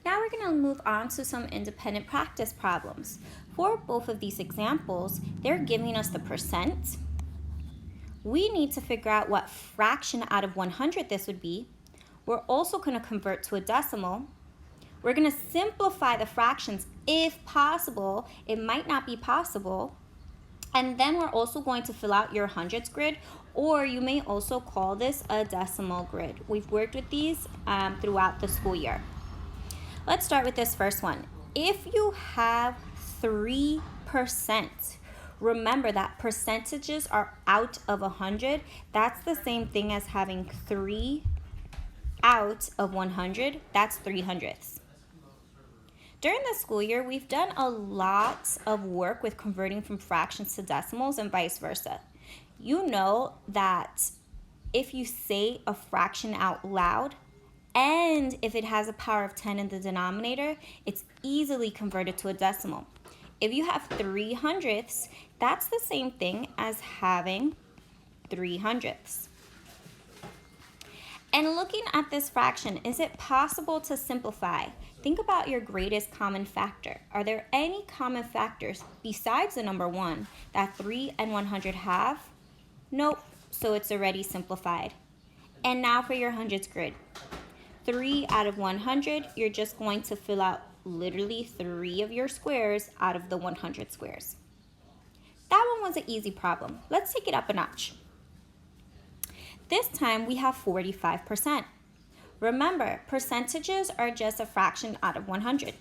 Now we're going to move on to some independent practice problems. For both of these examples, they're giving us the percent. We need to figure out what fraction out of 100 this would be. We're also going to convert to a decimal. We're going to simplify the fractions if possible. It might not be possible. And then we're also going to fill out your hundreds grid, or you may also call this a decimal grid. We've worked with these throughout the school year. Let's start with this first one. If you have 3%, remember that percentages are out of 100. That's the same thing as having 3 out of 100. That's 3/100. During the school year, we've done a lot of work with converting from fractions to decimals and vice versa. You know that if you say a fraction out loud, and if it has a power of 10 in the denominator, it's easily converted to a decimal. If you have 3/100, that's the same thing as having 3/100. And looking at this fraction, is it possible to simplify? Think about your greatest common factor. Are there any common factors besides the number 1 that 3 and 100 have? Nope, so it's already simplified. And now for your hundreds grid. 3 out of 100, you're just going to fill out literally 3 of your squares out of the 100 squares. That one was an easy problem. Let's take it up a notch. This time we have 45%. Remember, percentages are just a fraction out of 100.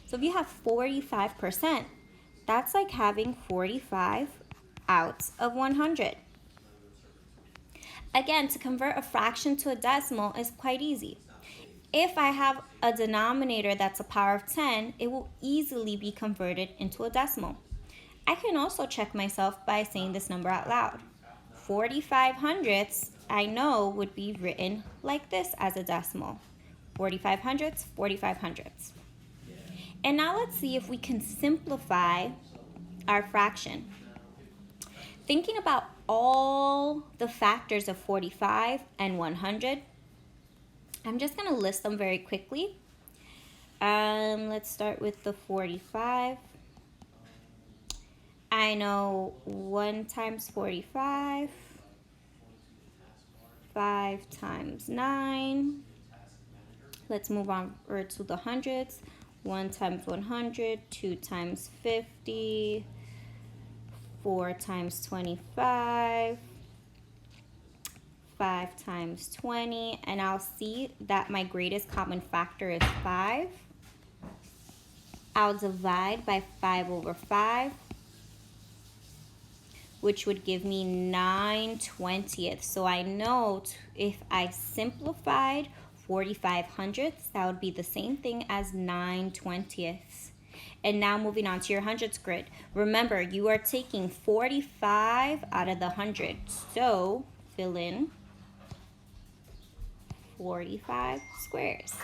So if you have 45%, that's like having 45 out of 100. Again, to convert a fraction to a decimal is quite easy. If I have a denominator that's a power of 10, it will easily be converted into a decimal. I can also check myself by saying this number out loud. 45/100, I know, would be written like this as a decimal. 45/100, 45/100. And now let's see if we can simplify our fraction. Thinking about all the factors of 45 and 100, I'm just going to list them very quickly. Let's start with the 45. I know 1 times 45, 5 times 9. Let's move on to the hundreds. 1 times 100, 2 times 50, 4 times 25, 5 times 20, and I'll see that my greatest common factor is 5. I'll divide by 5/5, which would give me 9/20. So I know if I simplified 45/100, that would be the same thing as 9/20. And now moving on to your hundreds grid. Remember, you are taking 45 out of the 100. So fill in 45 squares.